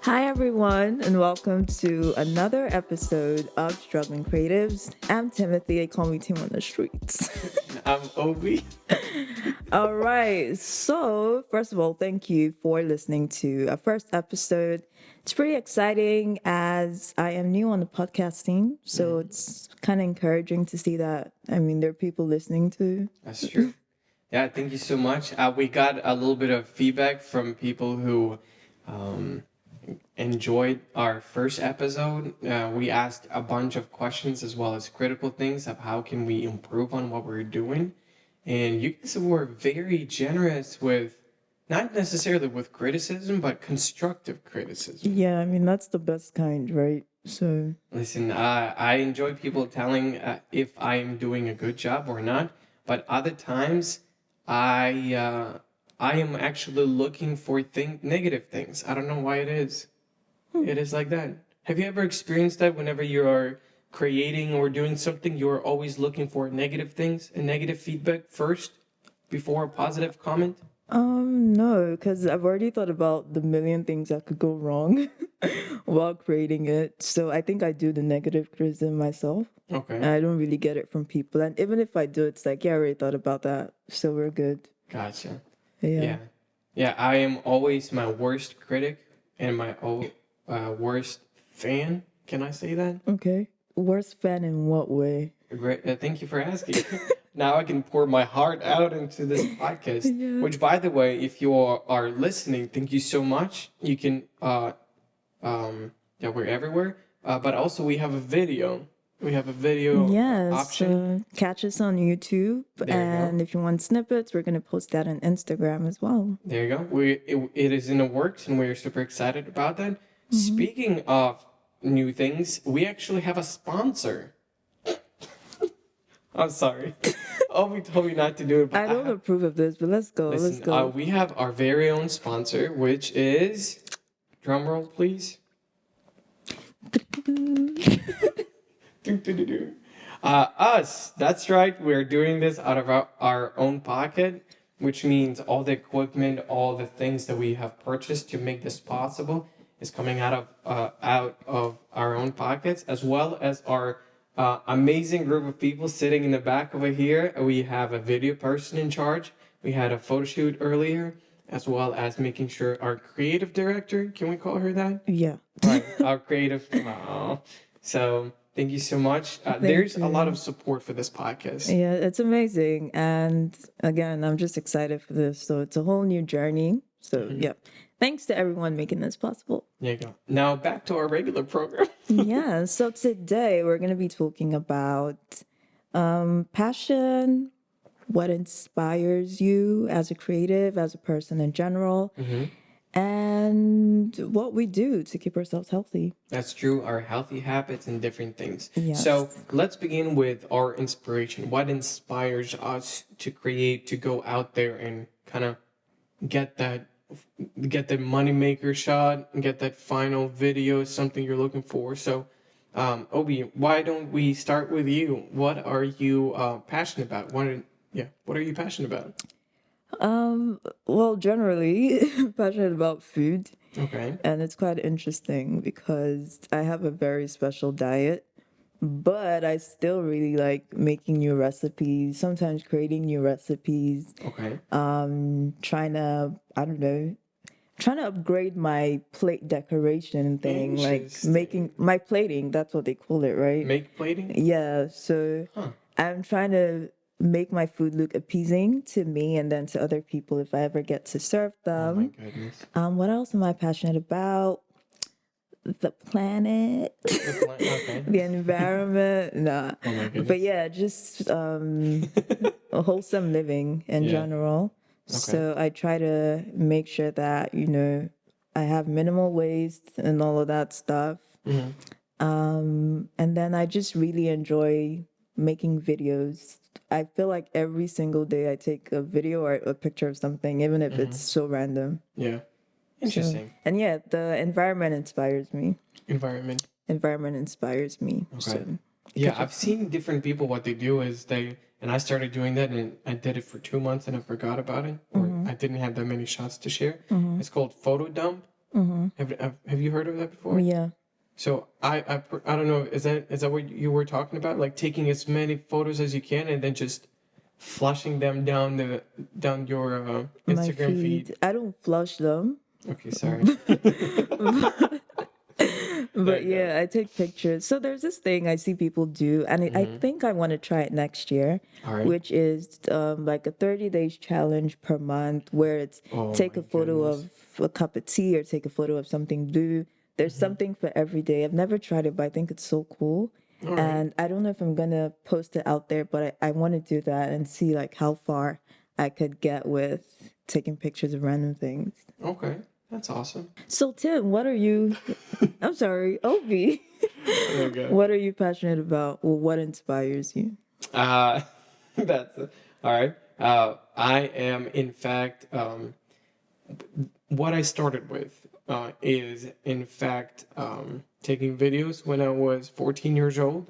Hi, everyone, and welcome to another episode of Struggling Creatives. I'm Timothy. They call me Tim on the streets. I'm Obi. All right. So, first of all, thank you for listening to our first episode. It's pretty exciting as I am new on the podcast team. So, it's kind of encouraging to see that. I mean, there are people listening to. That's true. Yeah, thank you so much. We got a little bit of feedback from people who enjoyed our first episode. We asked a bunch of questions as well as critical things of how can we improve on what we're doing. And you guys were very generous with, not necessarily with criticism, but constructive criticism. Yeah, I mean, that's the best kind, right? So, Listen, I enjoy people telling if I'm doing a good job or not, but other times I am actually looking for negative things. I don't know why it is. It is like that. Have you ever experienced that whenever you are creating or doing something, you're always looking for negative things and negative feedback first before a positive comment? no, because I've already thought about the million things that could go wrong while creating it. So I think I do the negative criticism myself. And Okay, I don't really get it from people. And even if I do, it's like, yeah, I already thought about that. So we're good. gotcha. Yeah. Yeah. Yeah, I am always my worst critic and my worst fan. Can I say that? Okay. Worst fan in what way? Great. Thank you for asking. Now I can pour my heart out into this podcast. Yeah. Which, by the way, if you are listening, thank you so much. You can, yeah, we're everywhere. But also we have a video. We have a video Yes. option. Catch us on YouTube. There you go. And if you want snippets, we're going to post that on Instagram as well. There you go. It is in the works, and we're super excited about that. Speaking of new things, we actually have a sponsor. I'm sorry. Obi told me not to do it. But I don't approve of this, but let's go. Let's listen, go. we have our very own sponsor, which is, drum roll, please. Us. That's right. We're doing this out of our own pocket, which means all the equipment, all the things that we have purchased to make this possible is coming out of our own pockets, as well as our amazing group of people sitting in the back over here. We have a video person in charge. We had a photo shoot earlier, as well as making sure our creative director, can we call her that? Yeah. Right, our creative. So thank you so much. There's a lot of support for this podcast. Yeah, it's amazing. And again, I'm just excited for this. So it's a whole new journey. So, yeah. Thanks to everyone making this possible. There you go. Now back to our regular program. Yeah. So today we're going to be talking about passion, what inspires you as a creative, as a person in general, and what we do to keep ourselves healthy. That's true. Our healthy habits and different things. Yes. So let's begin with our inspiration. What inspires us to create, to go out there and kind of get the moneymaker shot and get that final video, something you're looking for. So, Obi, why don't we start with you? What are you passionate about? What are you passionate about? Well, generally, passionate about food. Okay. And it's quite interesting because I have a very special diet, but I still really like making new recipes, sometimes creating new recipes, Okay. trying to upgrade my plate decoration thing, like Interesting. making my plating, that's what they call it, right? Make plating? Yeah, so I'm trying to make my food look appeasing to me and then to other people if I ever get to serve Oh my them. goodness. What else am I passionate about? The planet, Okay. the environment. Nah. Oh my goodness. But yeah, just a wholesome living in Yeah. general. So I try to make sure that, I have minimal waste and all of that stuff. And then I just really enjoy making videos. I feel like every single day I take a video or a picture of something, even if it's so random. Yeah. Interesting. And yeah, the environment inspires me. Environment. Environment inspires me. Okay. So Yeah, I've seen different people. What they do is and I started doing that, and I did it for 2 months, and I forgot about it, or I didn't have that many shots to share. It's called photo dump. Have you heard of that before? Yeah. So I don't know, is that what you were talking about? Like taking as many photos as you can and then just flushing them down your My Instagram feed. I don't flush them. Okay, sorry. There But you go. yeah, I take pictures. So there's this thing I see people do, and I think I want to try it next year, All right. which is like a 30 days challenge per month where it's Oh take my a photo goodness. of a cup of tea or take a photo of something blue. There's something for every day. I've never tried it, but I think it's so cool. All right. And I don't know if I'm gonna post it out there, but I want to do that and see like how far I could get with taking pictures of random things. Okay. That's awesome. So Tim, what are you? I'm sorry, Obi. There you go. What are you passionate about? Or what inspires you? Uh, that's all right. I am, in fact, what I started with is, in fact, taking videos when I was 14 years old.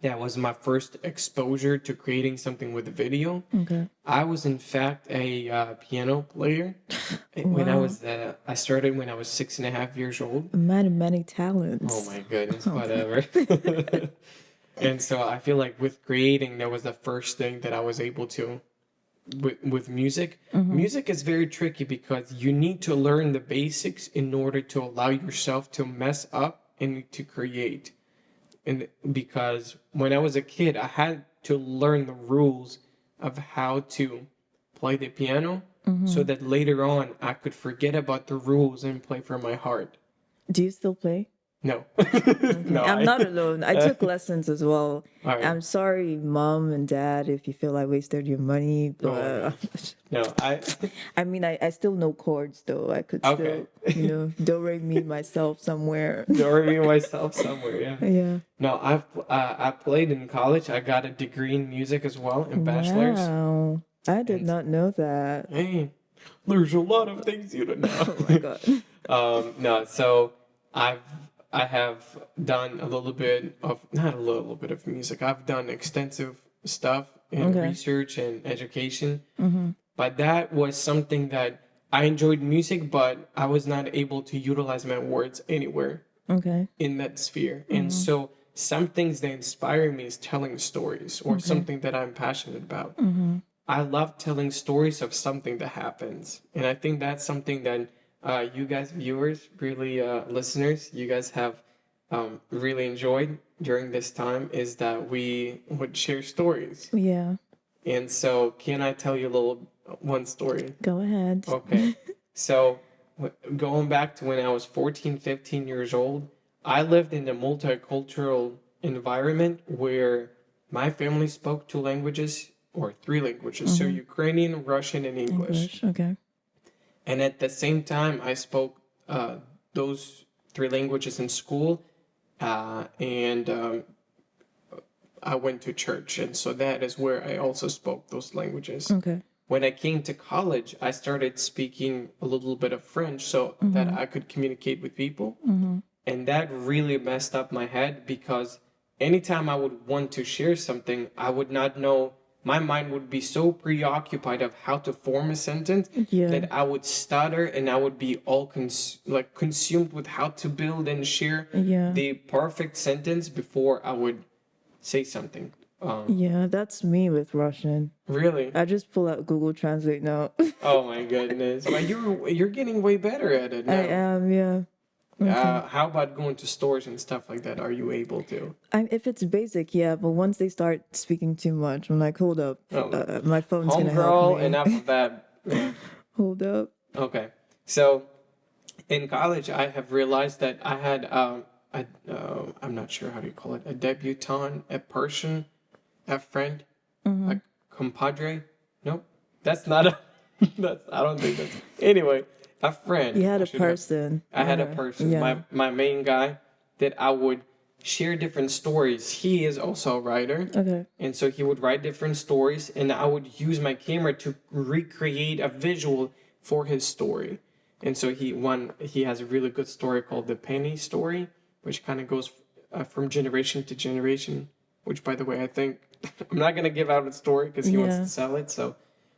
That was my first exposure to creating something with video. Okay. I was, in fact, a piano player. When I started when I was 6.5 years old. A man of many talents. Oh my goodness, whatever. And so I feel like with creating, that was the first thing that I was able to. With music, music is very tricky because you need to learn the basics in order to allow yourself to mess up and to create. And because when I was a kid, I had to learn the rules of how to play the piano so that later on I could forget about the rules and play from my heart. Do you still play? No. No, I'm not alone. I took lessons as well. All right. I'm sorry, mom and dad, if you feel I wasted your money, but No, I mean, I still know chords though. I could Okay. still, do re mi myself somewhere. Dorming myself somewhere, yeah. Yeah. No, I played in college. I got a degree in music as well, in bachelor's. Wow. I did And- not know that. Hey, there's a lot of things you don't know. Oh my God. No, so I have done a little bit of, not a little bit of music. I've done extensive stuff in Okay. research and education. But that was something that I enjoyed music, but I was not able to utilize my words anywhere Okay. in that sphere. And so some things that inspire me is telling stories or something that I'm passionate about. I love telling stories of something that happens. And I think that's something that you guys, viewers, really listeners, you guys have really enjoyed during this time is that we would share stories. Yeah. And so can I tell you a little one story? Go ahead. Okay. So going back to when I was 14, 15 years old, I lived in a multicultural environment where my family spoke two languages or three languages. So Ukrainian, Russian, and English. Okay. And at the same time, I spoke those three languages in school, and I went to church. And so that is where I also spoke those languages. Okay. When I came to college, I started speaking a little bit of French so that I could communicate with people. And that really messed up my head because anytime I would want to share something, I would not know. My mind would be so preoccupied of how to form a sentence Yeah. that I would stutter and I would be all consumed with how to build and share Yeah. the perfect sentence before I would say something. Yeah, that's me with Russian. Really? I just pull out Google Translate now. Oh my goodness! But you're getting way better at it now. I am, yeah. How about going to stores and stuff like that? Are you able to? If it's basic, yeah, but once they start speaking too much, I'm like, hold up. Oh. My phone's gonna help Homegirl, me. enough of that. Yeah. Hold up. Okay, so in college, I have realized that I had I'm not sure how do you call it, a debutante, a person, a friend, a compadre. Nope, that's not a. That's I don't think that's. Anyway, a friend. You had I a should have- person. I had a person, Yeah. my main guy, that I would share different stories. He is also a writer. Okay. And so he would write different stories, and I would use my camera to recreate a visual for his story. And so he has a really good story called the Penny Story, which kind of goes from generation to generation. Which, by the way, I think I'm not gonna give out the story because he wants Yeah. to sell it. So,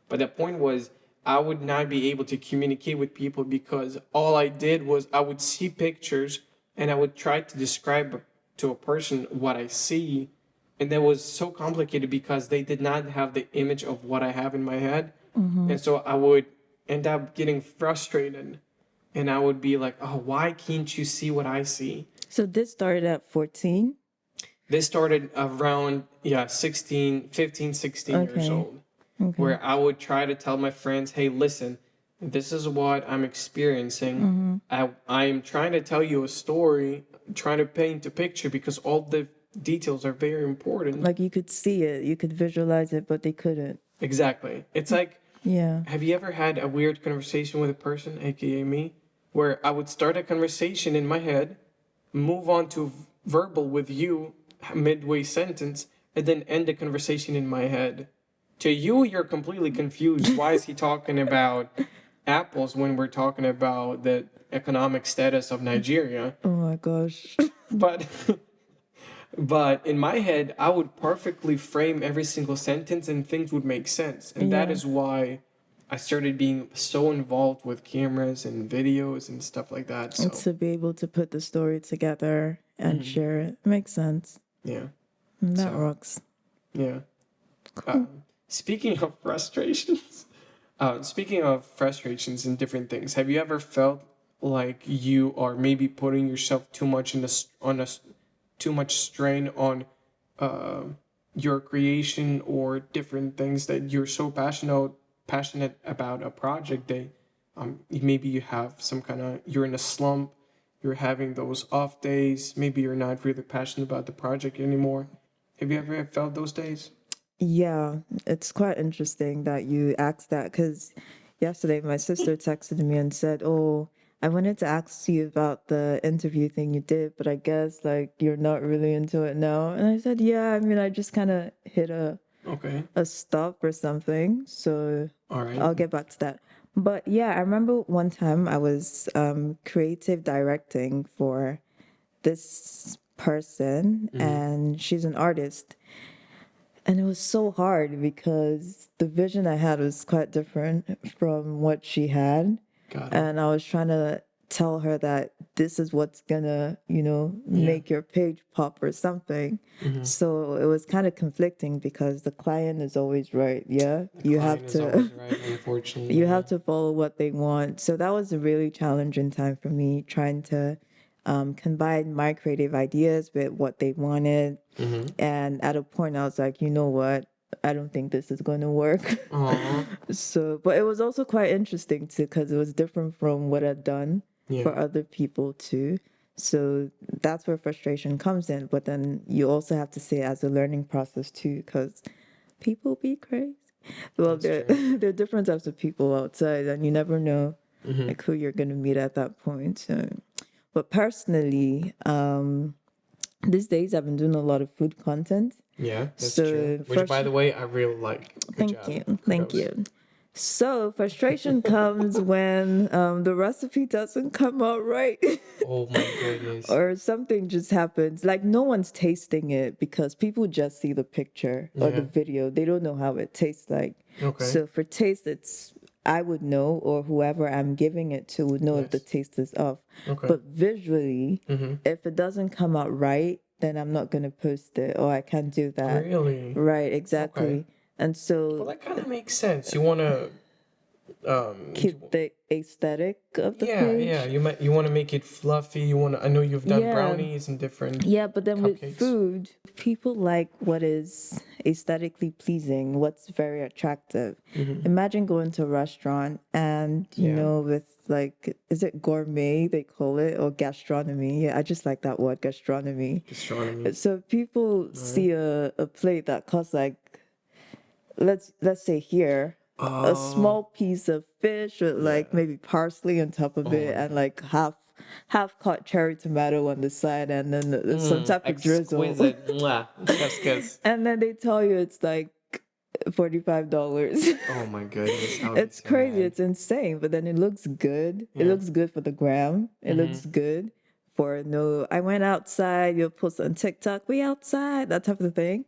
but the point was, I would not be able to communicate with people because all I did was I would see pictures and I would try to describe to a person what I see. And that was so complicated because they did not have the image of what I have in my head. And so I would end up getting frustrated and I would be like, oh, why can't you see what I see? So this started at 14? This started around, 16, 15, 16 years Okay. old, where I would try to tell my friends, hey, listen, this is what I'm experiencing. I am trying to tell you a story, trying to paint a picture because all the details are very important. Like you could see it, you could visualize it, but they couldn't. Exactly. It's like, Yeah. have you ever had a weird conversation with a person, aka me, where I would start a conversation in my head, move on to verbal with you midway sentence, and then end the conversation in my head? To you, you're completely confused. Why is he talking about apples when we're talking about the economic status of Nigeria? Oh my gosh. But but in my head, I would perfectly frame every single sentence and things would make sense. And that Yeah. is why I started being so involved with cameras and videos and stuff like that. So, And to be able to put the story together and share it. Makes sense. yeah. That So- rocks. Yeah. Speaking of frustrations, and different things, have you ever felt like you are maybe putting yourself too much too much strain on uh, your creation or different things that you're so passionate about a project that maybe you have some kind of, you're in a slump, you're having those off days, maybe you're not really passionate about the project anymore. Have you ever felt those days? Yeah, it's quite interesting that you asked that because yesterday my sister texted me and said, "Oh, I wanted to ask you about the interview thing you did, but I guess like you're not really into it now." And I said, "Yeah, I mean, I just kind of hit Okay. a stop or something, so All right. I'll get back to that." But yeah, I remember one time I was creative directing for this person, and she's an artist. And it was so hard because the vision I had was quite different from what she had. Got it. And I was trying to tell her that this is what's gonna, make your page pop or something. So it was kind of conflicting because the client is always right. Yeah. You have Client is always to right, unfortunately. you have to follow what they want. So that was a really challenging time for me, trying to combine my creative ideas with what they wanted. And at a point, I was like, you know what? I don't think this is going to work. Aw. So, but it was also quite interesting too, because it was different from what I'd done for Yeah. other people too. So that's where frustration comes in. But then you also have to see it as a learning process too, because people be crazy. Well, That's there are different types of people outside, and you never know like who you're going to meet at that point. So, but personally, these days I've been doing a lot of food content. Yeah, that's So, true. Which, by the way, I really like. Good Thank job. you. Thank Kudos. you. So frustration comes when the recipe doesn't come out right Oh my goodness. or something just happens. Like no one's tasting it because people just see the picture or the Yeah. video. They don't know how it tastes like. Okay. So for taste, I would know, or whoever I'm giving it to would know if the Yes. taste is off. Okay. But visually, if it doesn't come out right, then I'm not gonna post it, or I can't do that. Really? Right, exactly. And Well, so that kind of makes sense. You want to, keep the aesthetic of the yeah, page. yeah. You want to make it fluffy. You want to. I know you've done Yeah. brownies and different. Yeah, but then with Cupcakes. food, people like what is aesthetically pleasing, what's very attractive. Imagine going to a restaurant and, Yeah. with like, is it gourmet they call it, or gastronomy? Yeah, I just like that word, gastronomy. Gastronomy. So people see a plate that costs like, let's say here, a small piece of fish with like maybe parsley on top of it and like half cut cherry tomato on the side, and then some type of drizzle. Exquisite. Mwah. Chef's kiss. And then they tell you it's like $45. Oh my goodness. I would be It's so crazy. mad. It's insane. But then it looks good. It Yeah. looks good for the gram. It looks good for no, I went outside, you'll post on TikTok, we outside, that type of thing.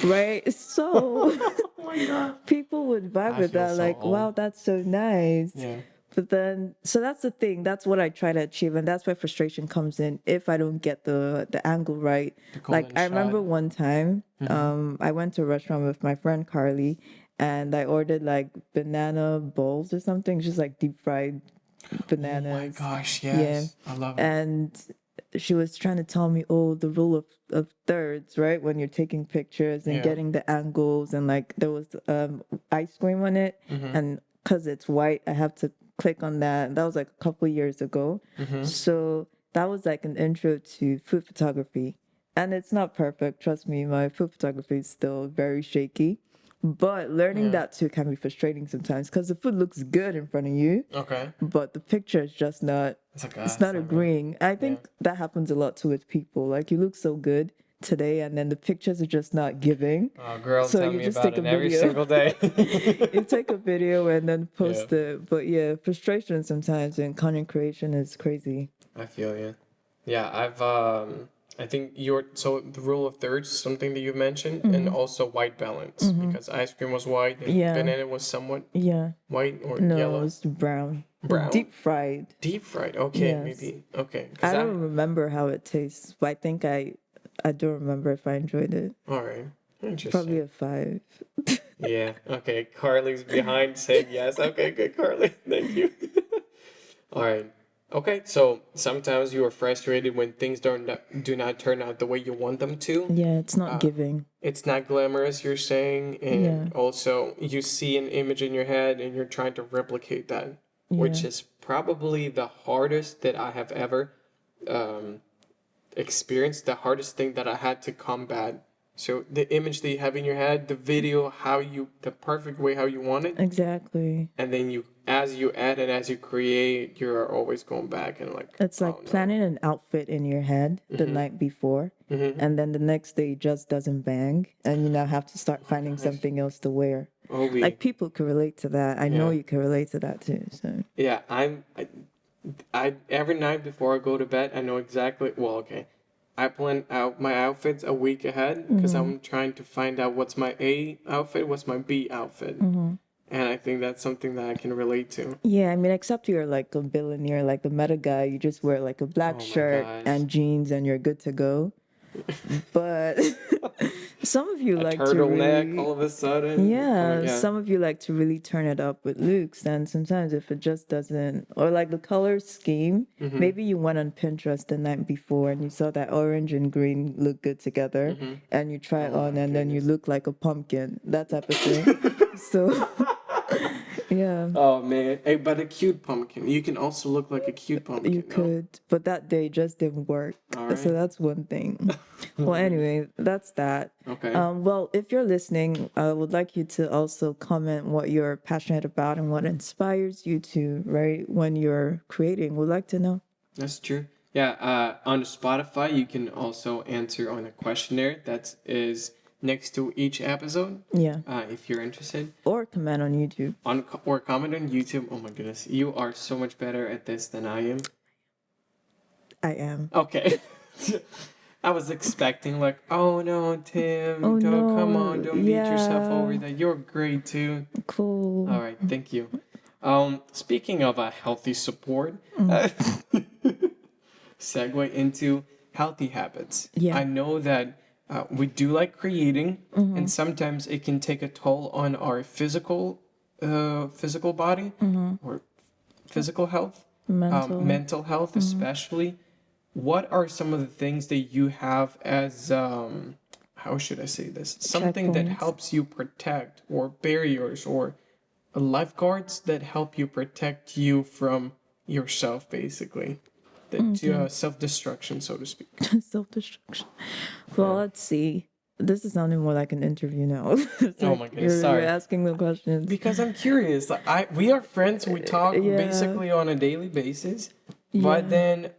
Right? So Oh my God. people would vibe I with feel that, so like, wow, old. that's so nice. Yeah. But then, so that's the thing. That's what I try to achieve, and that's where frustration comes in if I don't get the angle right. The Like golden I shot. remember one time, I went to a restaurant with my friend Carly, and I ordered like banana bowls or something, just like deep fried Oh my bananas. gosh, Yeah, yes. I love it. and she was trying to tell me, oh, the rule of thirds, right? When you're taking pictures and Yeah. getting the angles, and like there was ice cream on it, and because it's white, I have to click on that. That was like a couple years ago. So that was like an intro to food photography. And it's not perfect, trust me, my food photography is still very shaky. But learning Yeah. that too can be frustrating sometimes because the food looks good in front of you, Okay. but the picture is just not, It's like, it's it's not not right. agreeing. I think that happens a lot too with people. Like you look so good today and then the pictures are just not giving. Oh, girl, So tell you me just about take a it every video. single day. You take a video and then post Yeah. it. But yeah, frustration sometimes in content creation is crazy. I feel you. Yeah, I think so the rule of thirds is something that you mentioned, and also white balance because ice cream was white and Yeah. banana was somewhat Yeah. white or No, yellow. it's brown. Brown? Deep fried. Deep fried. Okay, Yes. maybe. Okay. 'Cause I don't remember how it tastes, but I think I don't remember if I enjoyed it. All right. Interesting. Probably a 5. Yeah. Okay. Carly's behind saying yes. Okay. Good, Carly. Thank you. All right. Okay. So sometimes you are frustrated when things do not turn out the way you want them to. Yeah, it's not giving. It's not glamorous, you're saying, and Yeah. also you see an image in your head and you're trying to replicate that, which Yeah. is probably the hardest that I have ever um, experienced. The hardest thing that I had to combat. So the image that you have in your head, the video, the perfect way how you want it, Exactly. and then as you add and as you create, you're always going back and like, It's like oh, no. planning an outfit in your head the night before, and then the next day it just doesn't bang, and you now have to start finding something else to wear. Obi. Like people can relate to that. I know Yeah. you can relate to that too. So Yeah, I every night before I go to bed, I know exactly. Well, okay, I plan out my outfits a week ahead because I'm trying to find out what's my A outfit, what's my B outfit, and I think that's something that I can relate to. yeah, I mean, except you're like a billionaire, like a meta guy, you just wear like a black Oh my shirt gosh. and jeans, and you're good to go. But some of you A like to turtleneck really, all of a sudden. yeah, Yeah. some of you like to really turn it up with looks, and sometimes if it just doesn't, or like the color scheme, maybe you went on Pinterest the night before and you saw that orange and green look good together, and you try it Oh on, my and then you goodness. look like a pumpkin, that type of thing. So, yeah. Oh man, hey, but a cute pumpkin. You can also look like a cute pumpkin. You no? could, but that day just didn't work. All So right. that's one thing. Well, anyway, that's that. Okay. Well, if you're listening, I would like you to also comment what you're passionate about and what inspires you to, right? When you're creating, we'd like to know. That's true. Yeah, on Spotify, you can also answer on a questionnaire that is next to each episode. Yeah. If you're interested. Or comment on YouTube. Or comment on YouTube. Oh my goodness, you are so much better at this than I am. I am. Okay. I was expecting like, oh no, Tim, Oh, don't come no, on, don't beat yourself over yeah. that. You're great too. Cool. All right, thank you. Speaking of a healthy support, segue into healthy habits. Yeah. I know that we do like creating, and sometimes it can take a toll on our physical body or physical health, mental health especially. What are some of the things that you have as how should I say this? Something that Checkpoints. helps you protect, or barriers, or lifeguards that help you protect you from yourself, basically. That self-destruction, so to speak. Self-destruction. Well, let's see. This is sounding more like an interview now. It's Oh like my goodness, you're sorry. asking the questions. Because I'm curious. Like we are friends. We talk Yeah. basically on a daily basis. Yeah. But then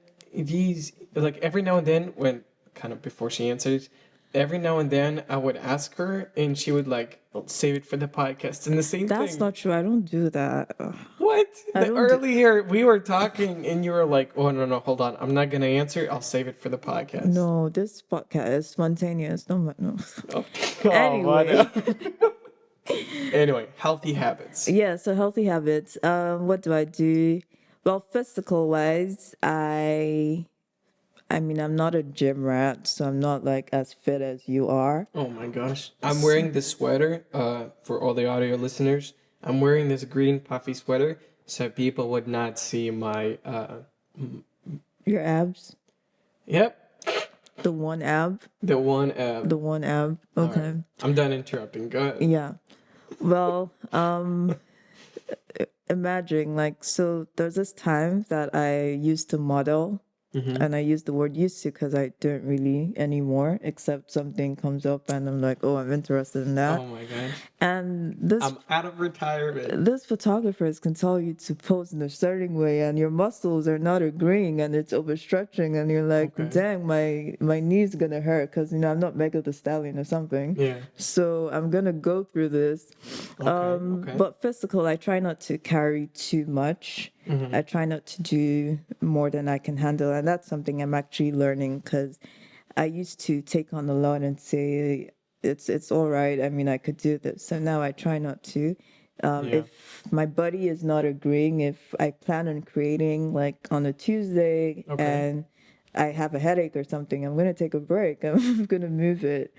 like every now and then, when kind of before she answers, every now and then I would ask her, and she would like save it for the podcast. And the same That's thing. not true. I don't do that. What? What? I don't do- Earlier we were talking and you were like, oh, no, hold on. I'm not going to answer. I'll save it for the podcast. No, this podcast is spontaneous. No. Oh, Anyway. Anyway, healthy habits. Yeah, so healthy habits. What do I do? Well, physical wise, I mean, I'm not a gym rat, so I'm not like as fit as you are. Oh my gosh. I'm wearing this sweater, for all the audio listeners. I'm wearing this green puffy sweater so people would not see my, Your abs? yep, The one ab? the one ab. The one ab. Okay. Alright. I'm done interrupting. Go ahead. Yeah. Well, imagine like, so there's this time that I used to model. And I use the word used to because I don't really anymore, except something comes up and I'm like, oh, I'm interested in that. Oh my gosh. And I'm out of retirement. this photographers can tell you to pose in a certain way and your muscles are not agreeing and it's overstretching and you're like, dang, my knee's gonna hurt because, I'm not Mega the Stallion or something. Yeah. So I'm gonna go through this. Okay. But physical, I try not to carry too much. I try not to do more than I can handle. And that's something I'm actually learning because I used to take on a lot and say, it's all right. I mean, I could do this. So now I try not to. If my body is not agreeing, if I plan on creating like on a Tuesday and I have a headache or something, I'm going to take a break. I'm going to move it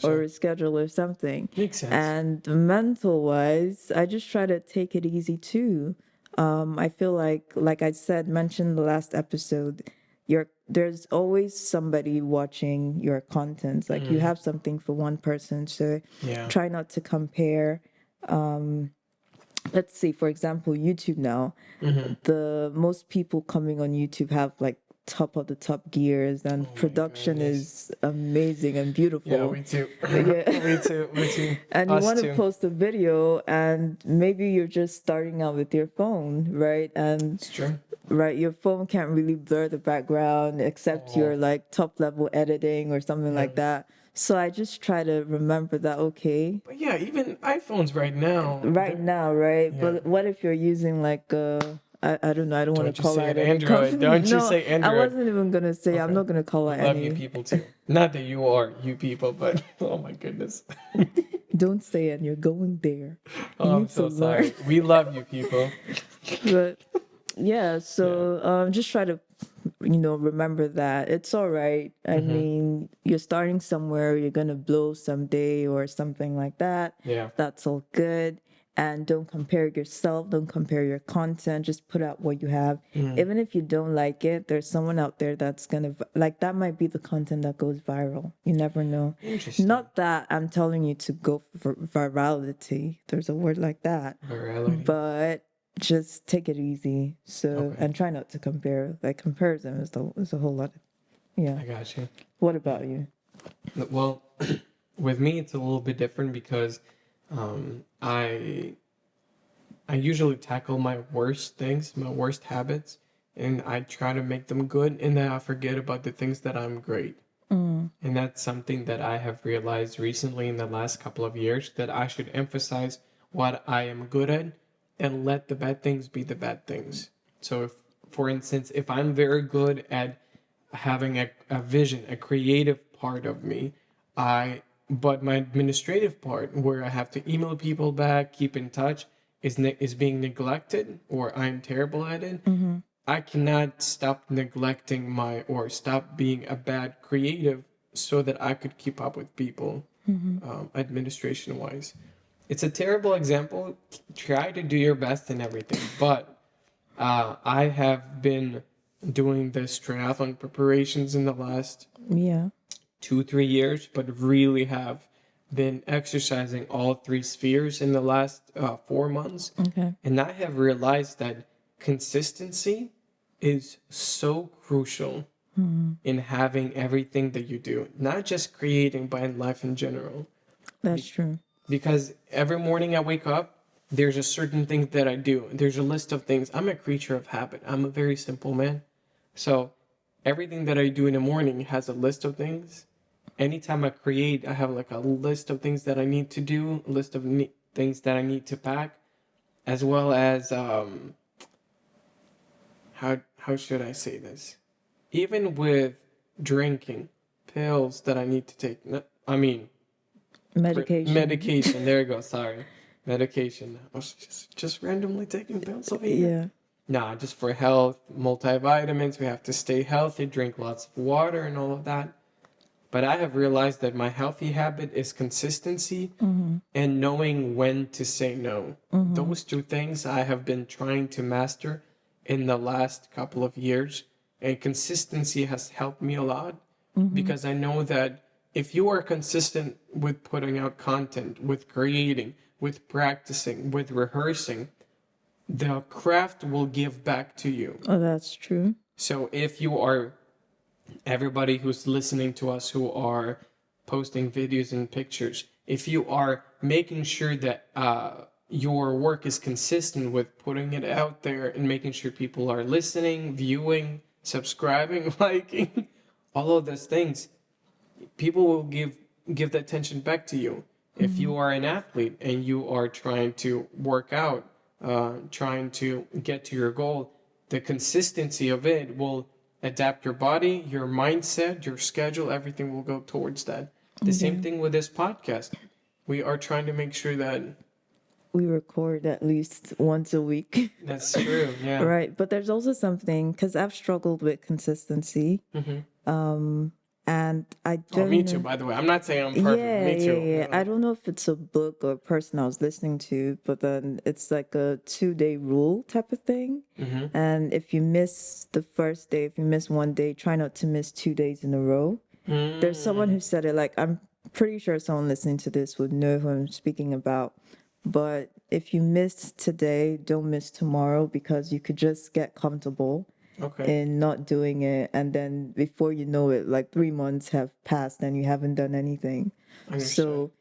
or schedule or something. Makes sense. And mental wise, I just try to take it easy too. I feel like I said, mentioned the last episode, there's always somebody watching your content. Like you have something for one person, so try not to compare. Let's see, for example, YouTube now, the most people coming on YouTube have like top of the top gears and production is amazing and beautiful. Yeah, me too. Yeah. me too. And you want to post a video and maybe you're just starting out with your phone, right? And It's true. right, your phone can't really blur the background except your like top level editing or something like that. So I just try to remember that, okay. But yeah, even iPhones right now. Right? Yeah. But what if you're using like I don't know. I don't want to call out any Android. Don't you say Android. I wasn't even going to say. I'm not going to call out any. I love you people too. Not that you are you people, but oh my goodness. Don't say it. You're going there. Oh, I'm so sorry. We love you people. But yeah, so just try to, remember that it's all right. I mean, you're starting somewhere. You're going to blow someday or something like that. Yeah. That's all good. And don't compare yourself, don't compare your content, just put out what you have. Even if you don't like it, there's someone out there that's gonna, like, that might be the content that goes viral. You never know. Interesting. Not that I'm telling you to go for virality. There's a word like that. Virality. But just take it easy. So, and try not to compare. Like, comparison is a whole lot. I got you. What about you? Well, with me, it's a little bit different because I usually tackle my worst things, my worst habits, and I try to make them good, and then I forget about the things that I'm great. And that's something that I have realized recently in the last couple of years, that I should emphasize what I am good at and let the bad things be the bad things. So if, for instance, if I'm very good at having a vision, a creative part of me, but my administrative part, where I have to email people back, keep in touch, is being neglected, or I'm terrible at it. I cannot stop neglecting or stop being a bad creative so that I could keep up with people, administration-wise. It's a terrible example. Try to do your best in everything. But I have been doing this triathlon preparations in the last 2-3 years, but really have been exercising all 3 spheres in the last 4 months. And I have realized that consistency is so crucial in having everything that you do, not just creating, but in life in general. That's true. Because every morning I wake up, there's a certain thing that I do. There's a list of things. I'm a creature of habit. I'm a very simple man. So everything that I do in the morning has a list of things. Anytime I create, I have like a list of things that I need to do, a list of things that I need to pack. as well as how should I say this? Even with drinking pills that I need to take. I mean, medication. There you go. Sorry, medication. I was just randomly taking pills over here. Yeah. Nah, just for health, multivitamins. We have to stay healthy, drink lots of water, and all of that. But I have realized that my healthy habit is consistency and knowing when to say no. Those two things I have been trying to master in the last couple of years. And consistency has helped me a lot because I know that if you are consistent with putting out content, with creating, with practicing, with rehearsing, the craft will give back to you. Oh, that's true. So if you are, everybody who's listening to us who are posting videos and pictures, if you are making sure that your work is consistent with putting it out there and making sure people are listening, viewing, subscribing, liking, all of those things, people will give the attention back to you. If you are an athlete and you are trying to work out, trying to get to your goal, the consistency of it will adapt your body, your mindset, your schedule, everything will go towards that. The same thing with this podcast. We are trying to make sure that we record at least once a week. That's true, yeah. Right. But there's also something, because I've struggled with consistency. And I don't me too, by the way. I'm not saying I'm perfect. Me too. Yeah. I don't know if it's a book or a person I was listening to, but then it's like a 2-day rule type of thing. And if you miss the first day, if you miss one day, try not to miss 2 days in a row. There's someone who said it, like, I'm pretty sure someone listening to this would know who I'm speaking about. But if you miss today, don't miss tomorrow, because you could just get comfortable in not doing it. And then before you know it, like 3 months have passed and you haven't done anything. So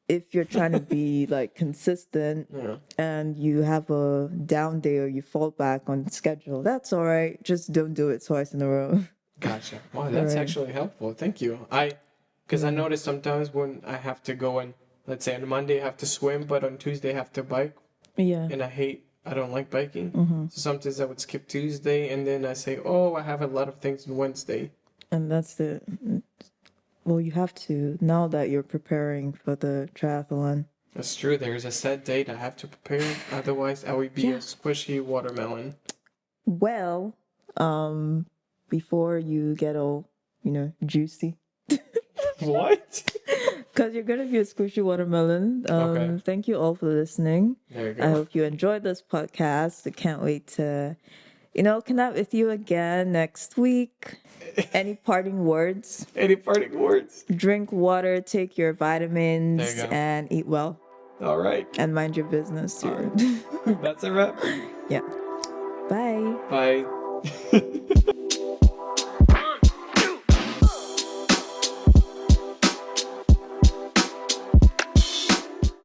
if you're trying to be like consistent and you have a down day or you fall back on schedule, that's all right. Just don't do it twice in a row. Gotcha. Wow, that's actually helpful. Thank you. Because I notice sometimes when I have to go and, let's say on Monday I have to swim, but on Tuesday I have to bike. Yeah. And I don't like biking. So sometimes I would skip Tuesday and then I say, oh, I have a lot of things on Wednesday. And that's it. Well, you have to, now that you're preparing for the triathlon. That's true. There's a set date I have to prepare. Otherwise, I would be a squishy watermelon. Well, before you get all, juicy. What? Because you're going to be a squishy watermelon. Thank you all for listening. There you go. I hope you enjoyed this podcast. I can't wait to, connect with you again next week. Any parting words? Any parting words? Drink water, take your vitamins, and eat well. All right. And mind your business, too. That's a wrap. Yeah. Bye. Bye.